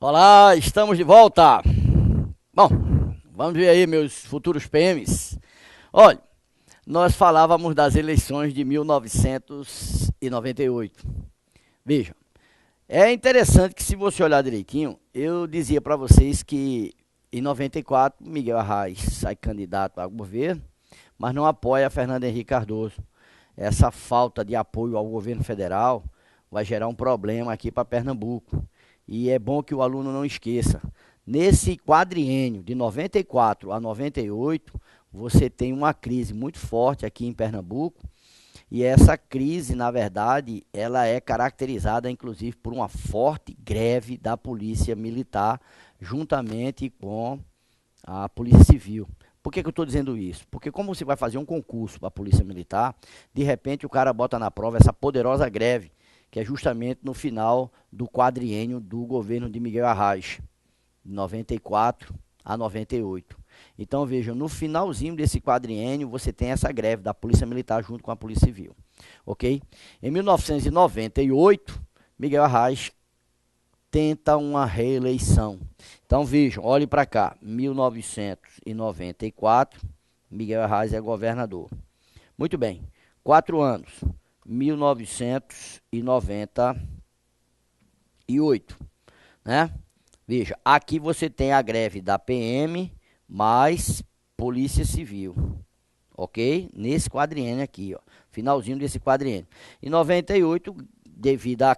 Olá, estamos de volta. Bom, vamos ver aí, meus futuros PMs. Olha, nós falávamos das eleições de 1998. Vejam, é interessante que, se você olhar direitinho, eu dizia para vocês que em 94 Miguel Arraes sai candidato ao governo, mas não apoia Fernando Henrique Cardoso. Essa falta de apoio ao governo federal vai gerar um problema aqui para Pernambuco. E é bom que o aluno não esqueça. Nesse quadriênio de 94 a 98, você tem uma crise muito forte aqui em Pernambuco. E essa crise, na verdade, ela é caracterizada inclusive por uma forte greve da Polícia Militar, juntamente com a Polícia Civil. Por que eu estou dizendo isso? Porque como você vai fazer um concurso para a Polícia Militar, de repente o cara bota na prova essa poderosa greve, que é justamente no final do quadriênio do governo de Miguel Arraes, de 94 a 98. Então vejam, no finalzinho desse quadriênio você tem essa greve da Polícia Militar junto com a Polícia Civil, ok? Em 1998, Miguel Arraes tenta uma reeleição. Então vejam, olhem para cá, 1994, Miguel Arraes é governador. Muito bem, 4 anos, 1998, né? Veja, aqui você tem a greve da PM mais Polícia Civil, ok? Nesse quadriênio aqui, ó, finalzinho desse quadriênio. Em 98, devido à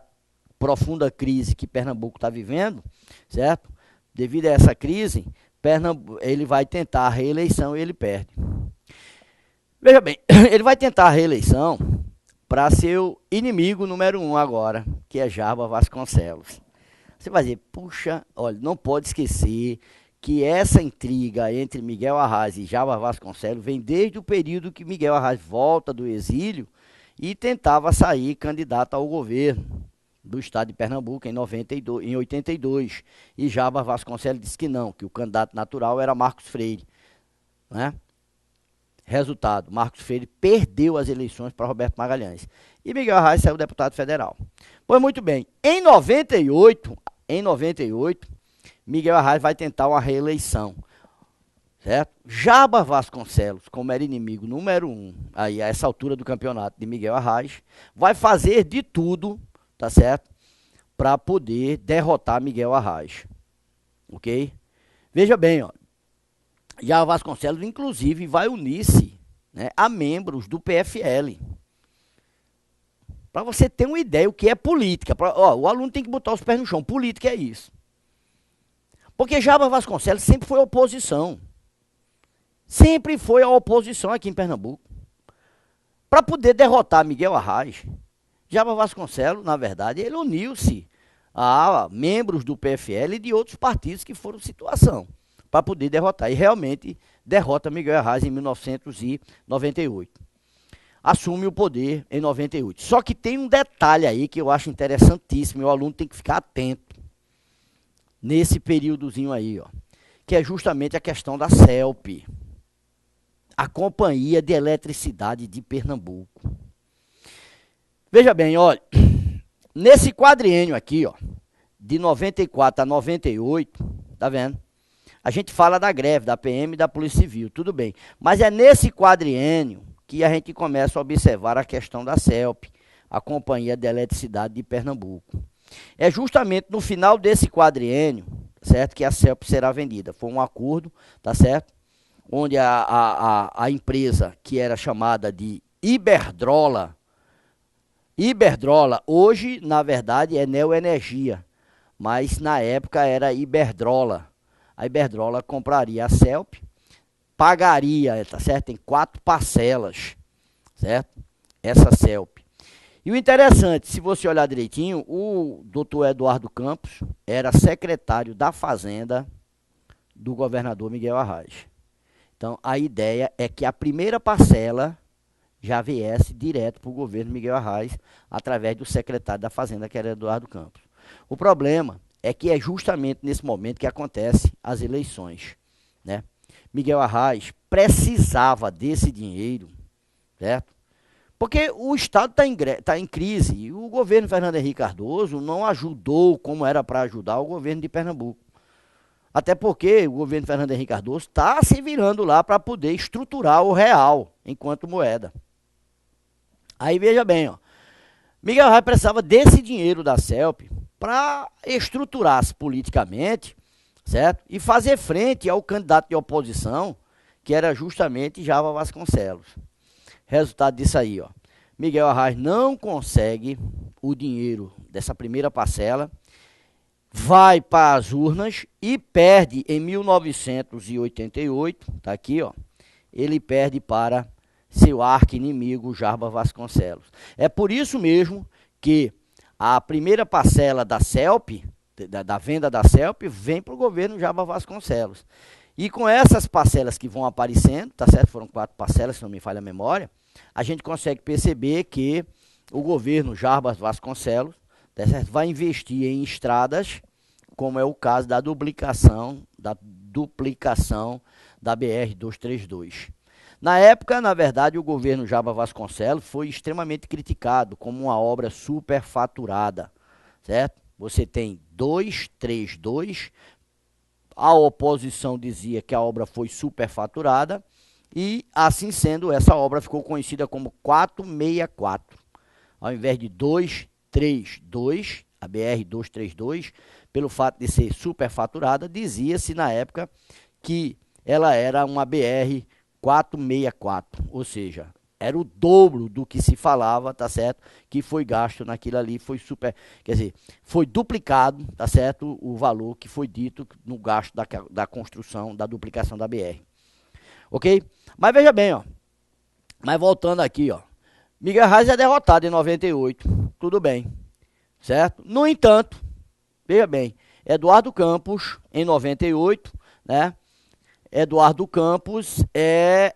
profunda crise que Pernambuco está vivendo, certo? Devido a essa crise, ele vai tentar a reeleição e ele perde. Veja bem, ele vai tentar a reeleição para seu inimigo número 1 agora, que é Jarbas Vasconcelos. Você vai dizer, puxa, olha, não pode esquecer que essa intriga entre Miguel Arraes e Jarbas Vasconcelos vem desde o período que Miguel Arraes volta do exílio e tentava sair candidato ao governo do estado de Pernambuco em 82. E Jarbas Vasconcelos disse que não, que o candidato natural era Marcos Freire, né? Resultado, Marcos Freire perdeu as eleições para Roberto Magalhães. E Miguel Arraes saiu deputado federal. Pois muito bem, em 98, Miguel Arraes vai tentar uma reeleição, certo? Jarbas Vasconcelos, como era inimigo número 1, aí a essa altura do campeonato de Miguel Arraes, vai fazer de tudo, tá certo? Para poder derrotar Miguel Arraes, ok? Veja bem, ó. Jarbas Vasconcelos, inclusive, vai unir-se, né, a membros do PFL. Para você ter uma ideia o que é política. O aluno tem que botar os pés no chão. Política é isso. Porque Jarbas Vasconcelos sempre foi oposição. Sempre foi a oposição aqui em Pernambuco. Para poder derrotar Miguel Arraes, Jarbas Vasconcelos, na verdade, ele uniu-se a membros do PFL e de outros partidos que foram situação, para poder derrotar. E realmente derrota Miguel Arraes em 1998. Assume o poder em 98. Só que tem um detalhe aí que eu acho interessantíssimo e o aluno tem que ficar atento nesse períodozinho aí, ó, que é justamente a questão da CELP, a Companhia de Eletricidade de Pernambuco. Veja bem, olha, nesse quadriênio aqui, ó, de 94 a 98, tá vendo? A gente fala da greve, da PM e da Polícia Civil, tudo bem. Mas é nesse quadriênio que a gente começa a observar a questão da CELP, a Companhia de Eletricidade de Pernambuco. É justamente no final desse quadriênio, certo, que a CELP será vendida. Foi um acordo, tá certo? Onde a empresa que era chamada de Iberdrola, hoje, na verdade, é Neoenergia, mas na época era Iberdrola. A Iberdrola compraria a CELP, pagaria, tá certo? Em 4 parcelas, certo? Essa CELP. E o interessante, se você olhar direitinho, o doutor Eduardo Campos era secretário da Fazenda do governador Miguel Arraes. Então, a ideia é que a primeira parcela já viesse direto para o governo Miguel Arraes, através do secretário da Fazenda, que era Eduardo Campos. O problema é que é justamente nesse momento que acontecem as eleições, né? Miguel Arraes precisava desse dinheiro, certo? Porque o Estado tá em crise e o governo Fernando Henrique Cardoso não ajudou como era para ajudar o governo de Pernambuco. Até porque o governo Fernando Henrique Cardoso está se virando lá para poder estruturar o real enquanto moeda. Aí veja bem, ó, Miguel Arraes precisava desse dinheiro da CELP para estruturar-se politicamente, certo? E fazer frente ao candidato de oposição, que era justamente Java Vasconcelos. Resultado disso aí, ó. Miguel Arraes não consegue o dinheiro dessa primeira parcela, vai para as urnas e perde em 1988, tá aqui, ó. Ele perde para seu arqui-inimigo Jarbas Vasconcelos. É por isso mesmo que a primeira parcela da CELP, da venda da CELP, vem para o governo Jarbas Vasconcelos. E com essas parcelas que vão aparecendo, tá certo? Foram 4 parcelas, se não me falha a memória, a gente consegue perceber que o governo Jarbas Vasconcelos, tá certo? Vai investir em estradas, como é o caso da duplicação da BR-232. Na época, na verdade, o governo Jarbas Vasconcelos foi extremamente criticado como uma obra superfaturada, certo? Você tem 232, a oposição dizia que a obra foi superfaturada e, assim sendo, essa obra ficou conhecida como 464. Ao invés de 232, a BR-232, pelo fato de ser superfaturada, dizia-se na época que ela era uma BR-464, ou seja, era o dobro do que se falava, tá certo? Que foi gasto naquilo ali, foi quer dizer, foi duplicado, tá certo? O valor que foi dito no gasto da construção, da duplicação da BR. Ok? Mas veja bem, ó. Mas voltando aqui, ó. Miguel Arraes é derrotado em 98, tudo bem, certo? No entanto, veja bem, Eduardo Campos, em 98, né? Eduardo Campos é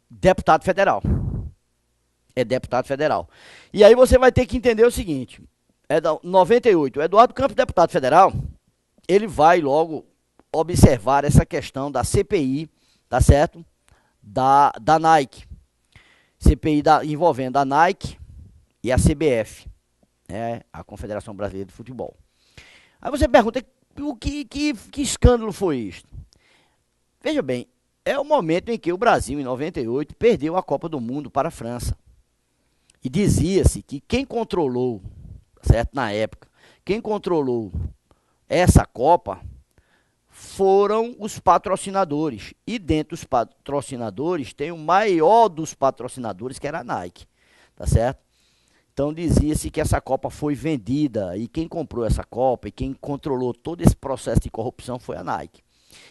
deputado federal. É deputado federal. E aí você vai ter que entender o seguinte, 98, Eduardo Campos, deputado federal, ele vai logo observar essa questão da CPI, tá certo? Da Nike. CPI envolvendo a Nike e a CBF, né? A Confederação Brasileira de Futebol. Aí você pergunta, que escândalo foi isso? Veja bem, é o momento em que o Brasil, em 98, perdeu a Copa do Mundo para a França. E dizia-se que quem controlou, certo, na época, quem controlou essa Copa foram os patrocinadores. E dentro dos patrocinadores tem o maior dos patrocinadores, que era a Nike, tá certo? Então dizia-se que essa Copa foi vendida e quem comprou essa Copa e quem controlou todo esse processo de corrupção foi a Nike.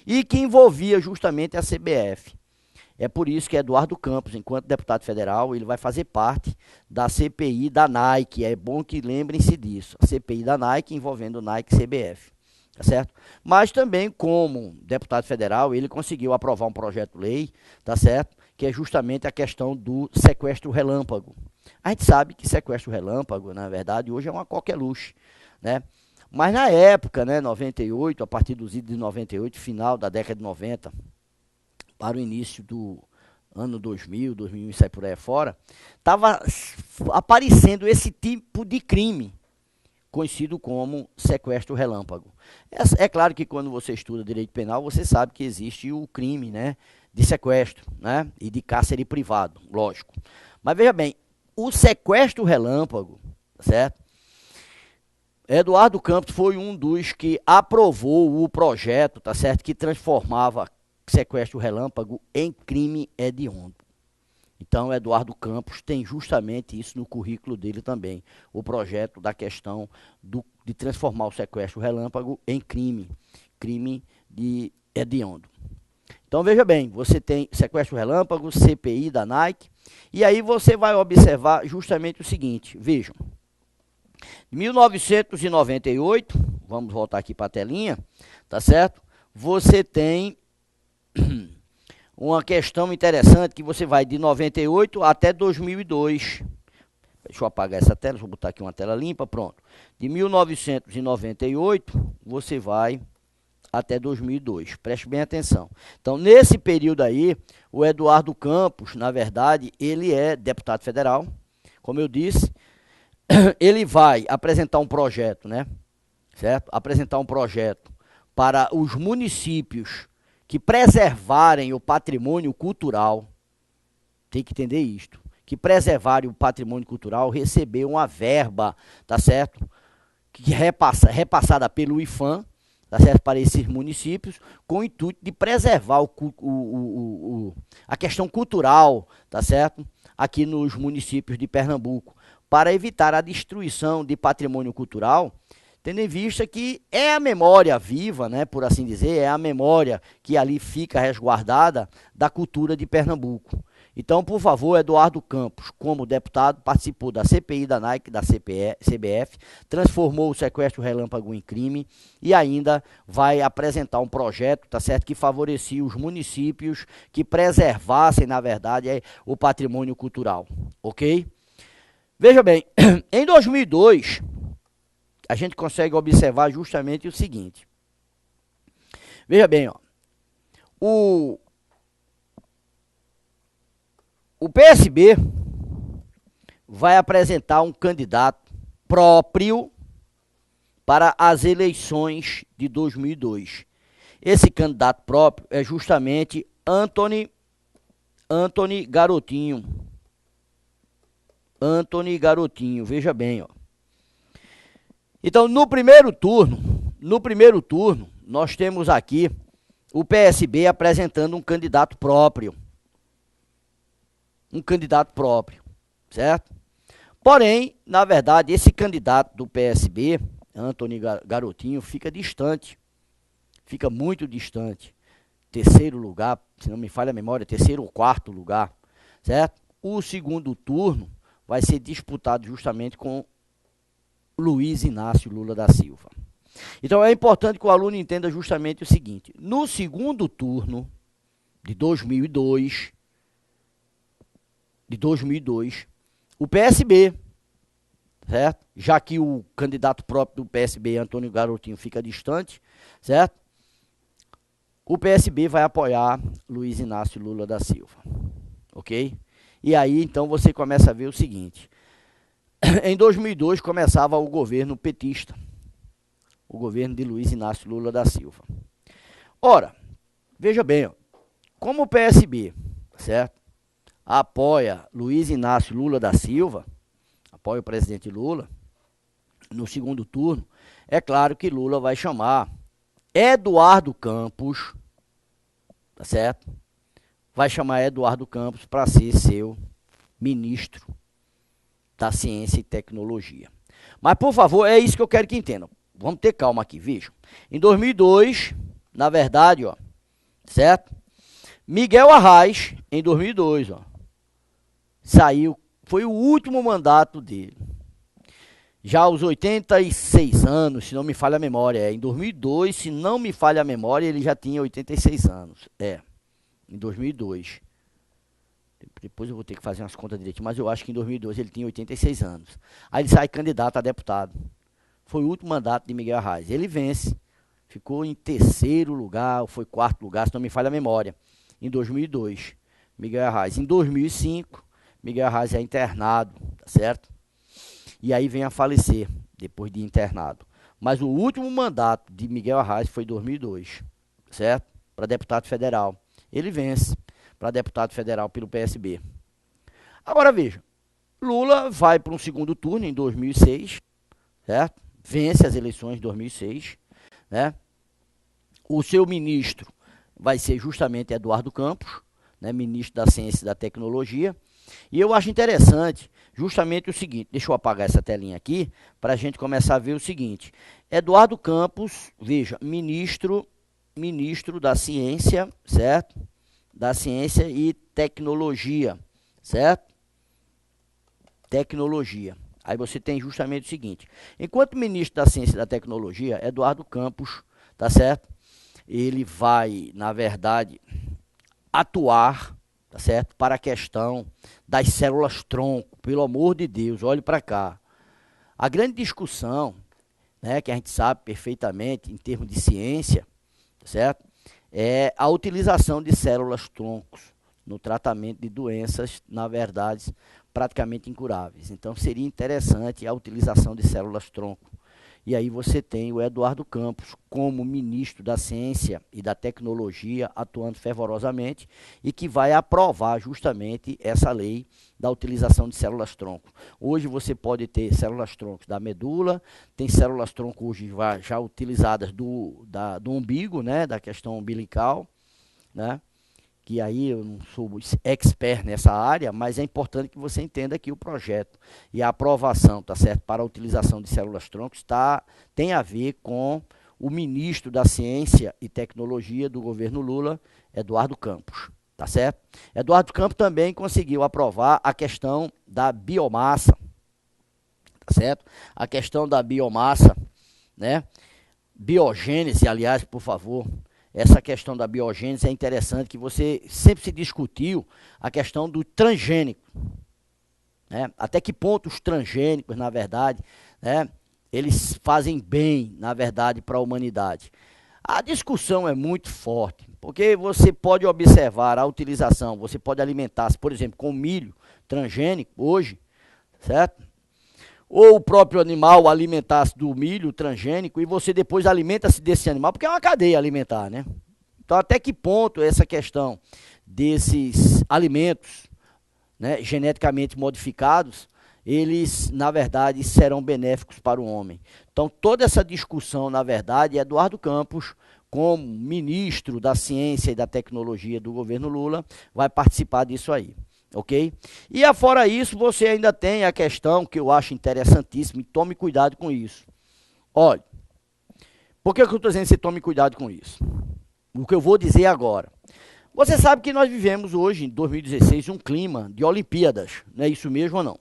E que envolvia justamente a CBF. É por isso que Eduardo Campos, enquanto deputado federal, ele vai fazer parte da CPI da Nike. É bom que lembrem-se disso. A CPI da Nike envolvendo Nike e CBF. Tá certo? Mas também, como deputado federal, ele conseguiu aprovar um projeto-lei, tá certo? Que é justamente a questão do sequestro relâmpago. A gente sabe que sequestro relâmpago, na verdade, hoje é uma coqueluche, né? Mas na época, né, 98, a partir dos idos de 98, final da década de 90, para o início do ano 2000, 2001 e sai por aí fora, estava aparecendo esse tipo de crime, conhecido como sequestro relâmpago. É claro que quando você estuda direito penal, você sabe que existe o crime, né, de sequestro, né, e de cárcere privado, lógico. Mas veja bem, o sequestro relâmpago, certo? Eduardo Campos foi um dos que aprovou o projeto, tá certo, que transformava sequestro relâmpago em crime hediondo. Então, Eduardo Campos tem justamente isso no currículo dele também, o projeto da questão de transformar o sequestro relâmpago em crime de hediondo. Então, veja bem, você tem sequestro relâmpago, CPI da Nike, e aí você vai observar justamente o seguinte, vejam, em 1998, vamos voltar aqui para a telinha, tá certo? Você tem uma questão interessante que você vai de 98 até 2002. Deixa eu apagar essa tela, vou botar aqui uma tela limpa, pronto. De 1998, você vai até 2002. Preste bem atenção. Então, nesse período aí, o Eduardo Campos, na verdade, ele é deputado federal, como eu disse, ele vai apresentar um projeto, né? Certo? Apresentar um projeto para os municípios que preservarem o patrimônio cultural. Tem que entender isto. Que preservarem o patrimônio cultural, receber uma verba, tá certo? Que repassada pelo IFAM, tá certo? Para esses municípios, com o intuito de preservar a questão cultural, tá certo? Aqui nos municípios de Pernambuco, para evitar a destruição de patrimônio cultural, tendo em vista que é a memória viva, né, por assim dizer, é a memória que ali fica resguardada da cultura de Pernambuco. Então, por favor, Eduardo Campos, como deputado, participou da CPI da Nike, da CBF, transformou o sequestro relâmpago em crime e ainda vai apresentar um projeto, tá certo, que favorecia os municípios que preservassem, na verdade, o patrimônio cultural, ok? Veja bem, em 2002, a gente consegue observar justamente o seguinte. Veja bem, ó, o PSB vai apresentar um candidato próprio para as eleições de 2002. Esse candidato próprio é justamente Antony Garotinho. Antony Garotinho, veja bem, ó. Então, no primeiro turno, nós temos aqui o PSB apresentando um candidato próprio. Certo? Porém, na verdade, esse candidato do PSB, Antony Garotinho, fica distante. Fica muito distante. Terceiro lugar, se não me falha a memória, terceiro ou quarto lugar. Certo? O segundo turno vai ser disputado justamente com Luiz Inácio Lula da Silva. Então, é importante que o aluno entenda justamente o seguinte. No segundo turno de 2002, o PSB, certo? Já que o candidato próprio do PSB, Antônio Garotinho, fica distante, certo? O PSB vai apoiar Luiz Inácio Lula da Silva, ok? E aí, então, você começa a ver o seguinte. Em 2002, começava o governo petista, o governo de Luiz Inácio Lula da Silva. Ora, veja bem, ó, como o PSB, certo? Apoia Luiz Inácio Lula da Silva, apoia o presidente Lula, no segundo turno, é claro que Lula vai chamar Eduardo Campos, tá certo? Vai chamar Eduardo Campos para ser seu ministro da Ciência e Tecnologia. Mas, por favor, é isso que eu quero que entendam. Vamos ter calma aqui, vejam. Em 2002, na verdade, ó, certo? Miguel Arraes, em 2002, ó, saiu, foi o último mandato dele. Já aos 86 anos, se não me falha a memória, em 2002, se não me falha a memória, ele já tinha 86 anos, em 2002. Depois eu vou ter que fazer umas contas direitinho, mas eu acho que em 2002 ele tinha 86 anos. Aí ele sai candidato a deputado. Foi o último mandato de Miguel Arraes. Ele vence, ficou em terceiro lugar, ou foi quarto lugar, se não me falha a memória, em 2002, Miguel Arraes. Em 2005, Miguel Arraes é internado, tá certo? E aí vem a falecer, depois de internado. Mas o último mandato de Miguel Arraes foi em 2002, certo? Para deputado federal. Ele vence para deputado federal pelo PSB. Agora veja, Lula vai para um segundo turno em 2006, certo? Vence as eleições de 2006, né? O seu ministro vai ser justamente Eduardo Campos, né? Ministro da Ciência e da Tecnologia. E eu acho interessante justamente o seguinte, deixa eu apagar essa telinha aqui, para a gente começar a ver o seguinte. Eduardo Campos, veja, ministro da Ciência, certo? Da Ciência e Tecnologia, certo? Tecnologia. Aí você tem justamente o seguinte, enquanto ministro da Ciência e da Tecnologia, Eduardo Campos, tá certo? Ele vai, na verdade, atuar, tá certo? Para a questão das células-tronco, pelo amor de Deus, olhe para cá. A grande discussão, né, que a gente sabe perfeitamente em termos de ciência, certo? É a utilização de células-troncos no tratamento de doenças, na verdade, praticamente incuráveis. Então seria interessante a utilização de células-tronco. E aí você tem o Eduardo Campos como ministro da Ciência e da Tecnologia, atuando fervorosamente, e que vai aprovar justamente essa lei da utilização de células-tronco. Hoje você pode ter células-troncos da medula, tem células-tronco hoje já utilizadas do umbigo, né, da questão umbilical, né? Que aí eu não sou expert nessa área, mas é importante que você entenda que o projeto e a aprovação, tá certo, para a utilização de células-troncos tem a ver com o ministro da Ciência e Tecnologia do governo Lula, Eduardo Campos, tá certo? Eduardo Campos também conseguiu aprovar a questão da biomassa, tá certo? A questão da biomassa, né? Biogênese, aliás, por favor. Essa questão da biogênese é interessante, que você sempre se discutiu a questão do transgênico, né? Até que ponto os transgênicos, na verdade, né, eles fazem bem, na verdade, para a humanidade. A discussão é muito forte, porque você pode observar a utilização, você pode alimentar-se, por exemplo, com milho transgênico hoje, certo? Ou o próprio animal alimentar-se do milho transgênico e você depois alimenta-se desse animal, porque é uma cadeia alimentar, né? Então, até que ponto essa questão desses alimentos, né, geneticamente modificados, eles, na verdade, serão benéficos para o homem. Então, toda essa discussão, na verdade, Eduardo Campos, como ministro da Ciência e da Tecnologia do governo Lula, vai participar disso aí. Ok? E afora isso, você ainda tem a questão que eu acho interessantíssima, e tome cuidado com isso. Olha, por que eu estou dizendo que você tome cuidado com isso? O que eu vou dizer agora. Você sabe que nós vivemos hoje, em 2016, um clima de Olimpíadas, não é isso mesmo ou não?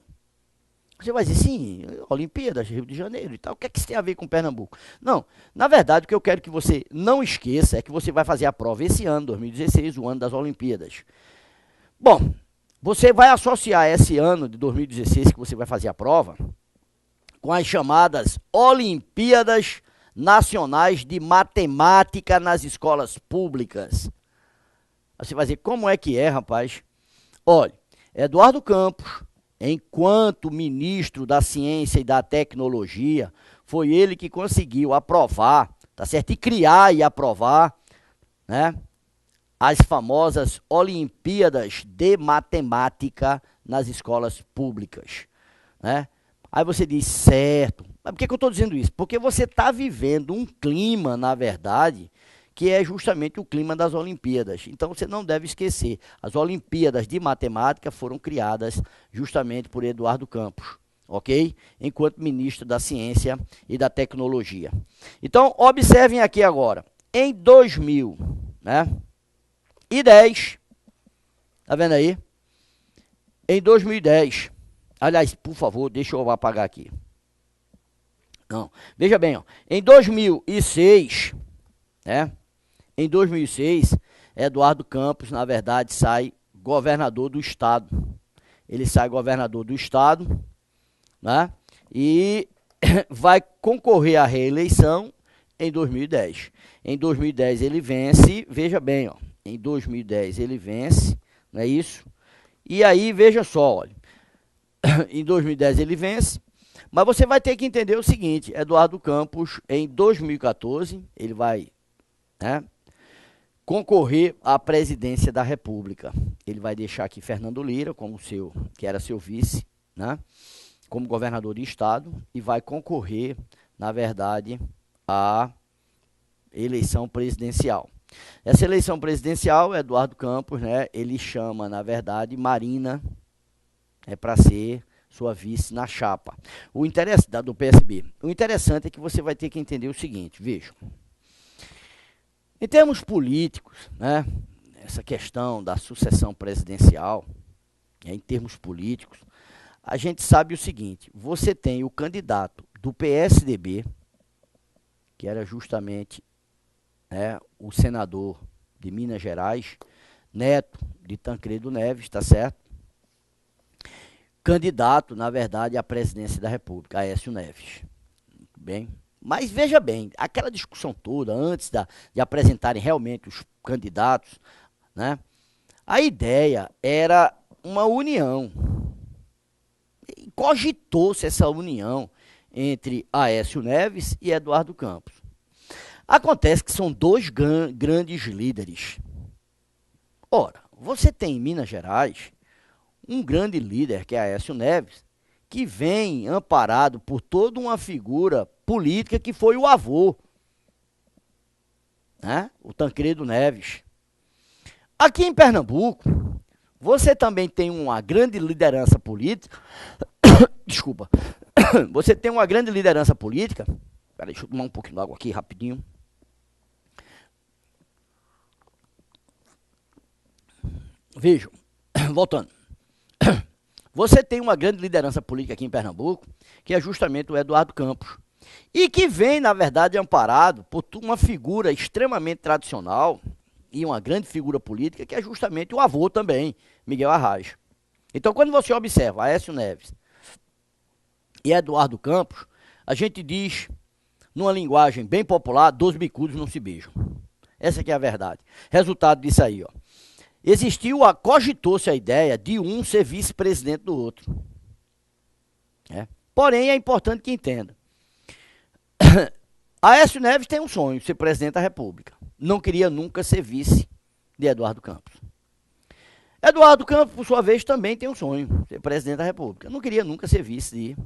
Você vai dizer, sim, Olimpíadas, Rio de Janeiro e tal, o que é que isso tem a ver com Pernambuco? Não, na verdade, o que eu quero que você não esqueça é que você vai fazer a prova esse ano, 2016, o ano das Olimpíadas. Bom, você vai associar esse ano de 2016 que você vai fazer a prova com as chamadas Olimpíadas Nacionais de Matemática nas escolas públicas. Você vai dizer, como é que é, rapaz? Olha, Eduardo Campos, enquanto ministro da Ciência e da Tecnologia, foi ele que conseguiu aprovar, tá certo? E criar e aprovar, né, as famosas Olimpíadas de Matemática nas escolas públicas, né? Aí você diz, certo, mas por que eu estou dizendo isso? Porque você está vivendo um clima, na verdade, que é justamente o clima das Olimpíadas. Então você não deve esquecer, as Olimpíadas de Matemática foram criadas justamente por Eduardo Campos, ok? Enquanto ministro da Ciência e da Tecnologia. Então, observem aqui agora, em 2000, né? E 10, tá vendo aí? Em 2010, aliás, por favor, deixa eu apagar aqui. Não, veja bem, ó, em 2006, né? Em 2006, Eduardo Campos, na verdade, sai governador do estado. Ele sai governador do estado, né? E vai concorrer à reeleição em 2010. Em 2010 ele vence, veja bem, ó. Em 2010 ele vence, não é isso? E aí, veja só, olha, em 2010 ele vence, mas você vai ter que entender o seguinte, Eduardo Campos, em 2014, ele vai, né, concorrer à presidência da República. Ele vai deixar aqui Fernando Lira, como que era seu vice, né, como governador de estado, e vai concorrer, na verdade, à eleição presidencial. Essa eleição presidencial, Eduardo Campos, né, ele chama, na verdade, Marina para ser sua vice na chapa. O interessante do PSB. O interessante é que você vai ter que entender o seguinte, veja. Em termos políticos, né, essa questão da sucessão presidencial, em termos políticos, a gente sabe o seguinte, você tem o candidato do PSDB, que era justamente, né, o senador de Minas Gerais, neto de Tancredo Neves, está certo? Candidato, na verdade, à presidência da República, Aécio Neves. Muito bem. Mas veja bem, aquela discussão toda, antes de apresentarem realmente os candidatos, né, a ideia era uma união, cogitou-se essa união entre Aécio Neves e Eduardo Campos. Acontece que são dois grandes líderes. Ora, você tem em Minas Gerais um grande líder, que é Aécio Neves, que vem amparado por toda uma figura política que foi o avô, né? O Tancredo Neves. Aqui em Pernambuco, você também tem uma grande liderança política. Desculpa. Você tem uma grande liderança política. Peraí, deixa eu tomar um pouquinho de água aqui rapidinho. Vejam, voltando. Você tem uma grande liderança política aqui em Pernambuco, que é justamente o Eduardo Campos. E que vem, na verdade, amparado por uma figura extremamente tradicional e uma grande figura política, que é justamente o avô também, Miguel Arraes. Então, quando você observa Aécio Neves e Eduardo Campos, a gente diz, numa linguagem bem popular, 2 bicudos não se beijam. Essa aqui é a verdade. Resultado disso aí, ó. Cogitou-se a ideia de um ser vice-presidente do outro. Porém, é importante que entenda. Aécio Neves tem um sonho, ser presidente da República. Não queria nunca ser vice de Eduardo Campos. Eduardo Campos, por sua vez, também tem um sonho, ser presidente da República. Não queria nunca ser vice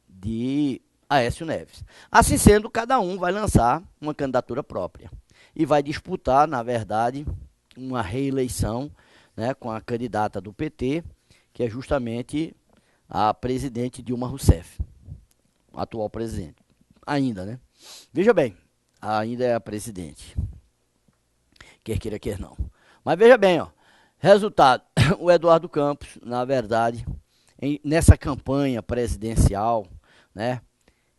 de Aécio Neves. Assim sendo, cada um vai lançar uma candidatura própria. E vai disputar, na verdade, uma reeleição, né, com a candidata do PT, que é justamente a presidente Dilma Rousseff, a atual presidente. Ainda, né? Veja bem, ainda é a presidente. Quer queira, quer não. Mas veja bem, ó, resultado, o Eduardo Campos, na verdade, nessa campanha presidencial, né,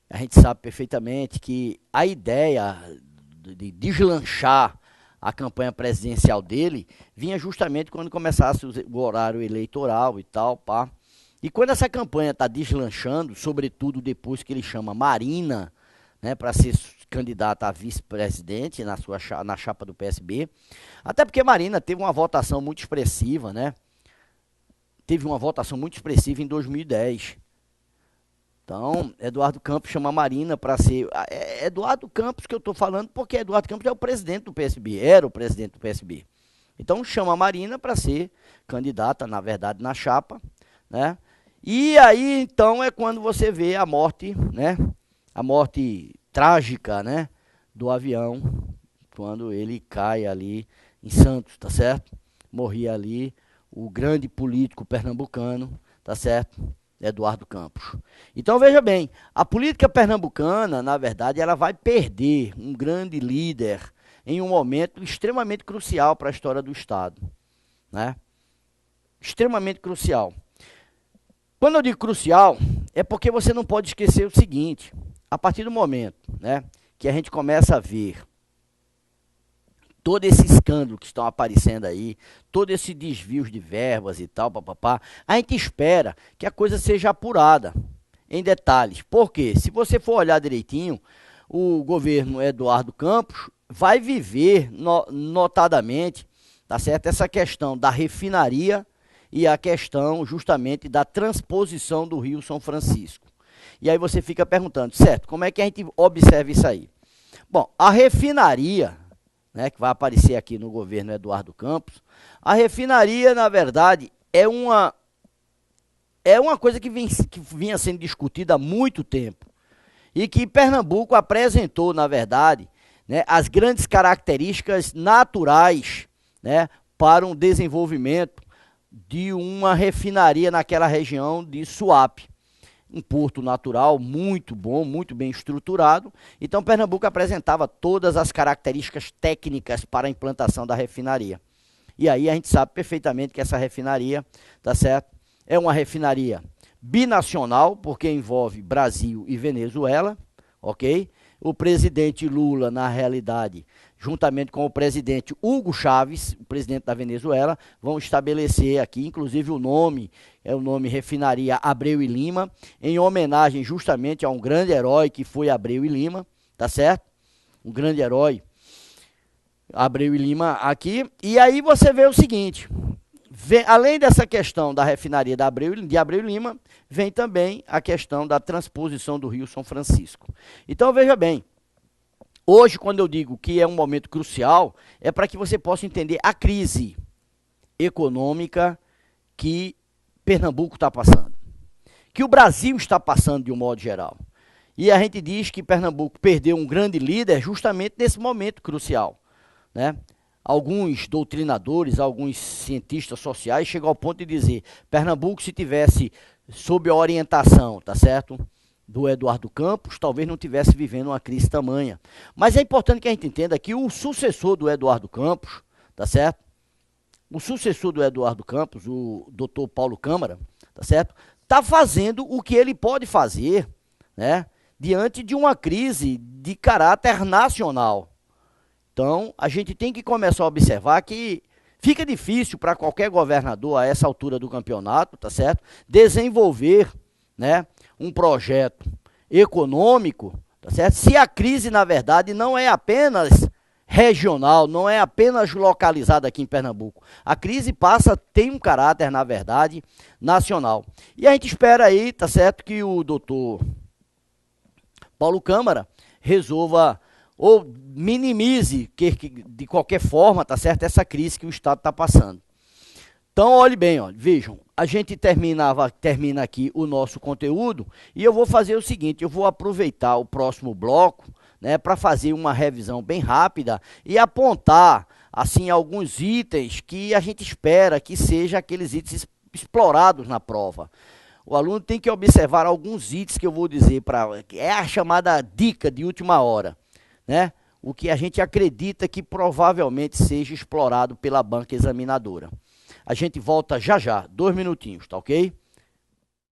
a gente sabe perfeitamente que a ideia de deslanchar a campanha presidencial dele vinha justamente quando começasse o horário eleitoral e tal, pá. E quando essa campanha está deslanchando, sobretudo depois que ele chama Marina, né, para ser candidata a vice-presidente na chapa do PSB, até porque Marina teve uma votação muito expressiva, né? Teve uma votação muito expressiva em 2010. Então, Eduardo Campos chama Marina para ser... Eduardo Campos que eu estou falando, porque Eduardo Campos é o presidente do PSB, era o presidente do PSB. Então, chama Marina para ser candidata, na verdade, na chapa, né? E aí, então, é quando você vê a morte, né? A morte trágica, né? Do avião, quando ele cai ali em Santos, tá certo? Morria ali o grande político pernambucano, tá certo? Eduardo Campos. Então, veja bem, a política pernambucana, na verdade, ela vai perder um grande líder em um momento extremamente crucial para a história do Estado, né? Extremamente crucial. Quando eu digo crucial, é porque você não pode esquecer o seguinte: a partir do momento, né, que a gente começa a ver todo esse escândalo que estão aparecendo aí, todo esse desvios de verbas e tal, papapá, a gente espera que a coisa seja apurada em detalhes. Porque, se você for olhar direitinho, o governo Eduardo Campos vai viver notadamente, tá certo, essa questão da refinaria e a questão justamente da transposição do Rio São Francisco. E aí você fica perguntando, certo, como é que a gente observa isso aí? Bom, a refinaria, né, que vai aparecer aqui no governo Eduardo Campos, a refinaria, na verdade, é uma coisa que vinha sendo discutida há muito tempo. E que Pernambuco apresentou, na verdade, né, as grandes características naturais, né, para um desenvolvimento de uma refinaria naquela região de Suape. Um porto natural muito bom, muito bem estruturado. Então, Pernambuco apresentava todas as características técnicas para a implantação da refinaria. E aí a gente sabe perfeitamente que essa refinaria, tá certo? É uma refinaria binacional, porque envolve Brasil e Venezuela, ok? O presidente Lula, na realidade, juntamente com o presidente Hugo Chávez, o presidente da Venezuela, vão estabelecer aqui, inclusive o nome, é o nome Refinaria Abreu e Lima, em homenagem justamente a um grande herói que foi Abreu e Lima, tá certo? Um grande herói, Abreu e Lima aqui. E aí você vê o seguinte, além dessa questão da refinaria de Abreu e Lima, vem também a questão da transposição do Rio São Francisco. Então veja bem, hoje quando eu digo que é um momento crucial, é para que você possa entender a crise econômica que Pernambuco está passando, que o Brasil está passando de um modo geral. E a gente diz que Pernambuco perdeu um grande líder justamente nesse momento crucial, né? Alguns doutrinadores, alguns cientistas sociais chegam ao ponto de dizer, Pernambuco, se tivesse sob a orientação, tá certo, do Eduardo Campos, talvez não tivesse vivendo uma crise tamanha. Mas é importante que a gente entenda que o sucessor do Eduardo Campos, tá certo? O sucessor do Eduardo Campos, o doutor Paulo Câmara, tá certo? Está fazendo o que ele pode fazer, né? Diante de uma crise de caráter nacional. Então, a gente tem que começar a observar que fica difícil para qualquer governador, a essa altura do campeonato, tá certo? Desenvolver, né, um projeto econômico, tá certo? Se a crise, na verdade, não é apenas regional, não é apenas localizada aqui em Pernambuco. A crise tem um caráter, na verdade, nacional. E a gente espera aí, tá certo, que o doutor Paulo Câmara resolva ou minimize de qualquer forma, tá certo, essa crise que o Estado está passando. Então, olhe bem, ó, vejam, a gente termina aqui o nosso conteúdo e eu vou fazer o seguinte, eu vou aproveitar o próximo bloco, né, para fazer uma revisão bem rápida e apontar, assim, alguns itens que a gente espera que sejam aqueles itens explorados na prova. O aluno tem que observar alguns itens que eu vou dizer é a chamada dica de última hora, né? O que a gente acredita que provavelmente seja explorado pela banca examinadora. A gente volta já já, 2 minutinhos, tá ok?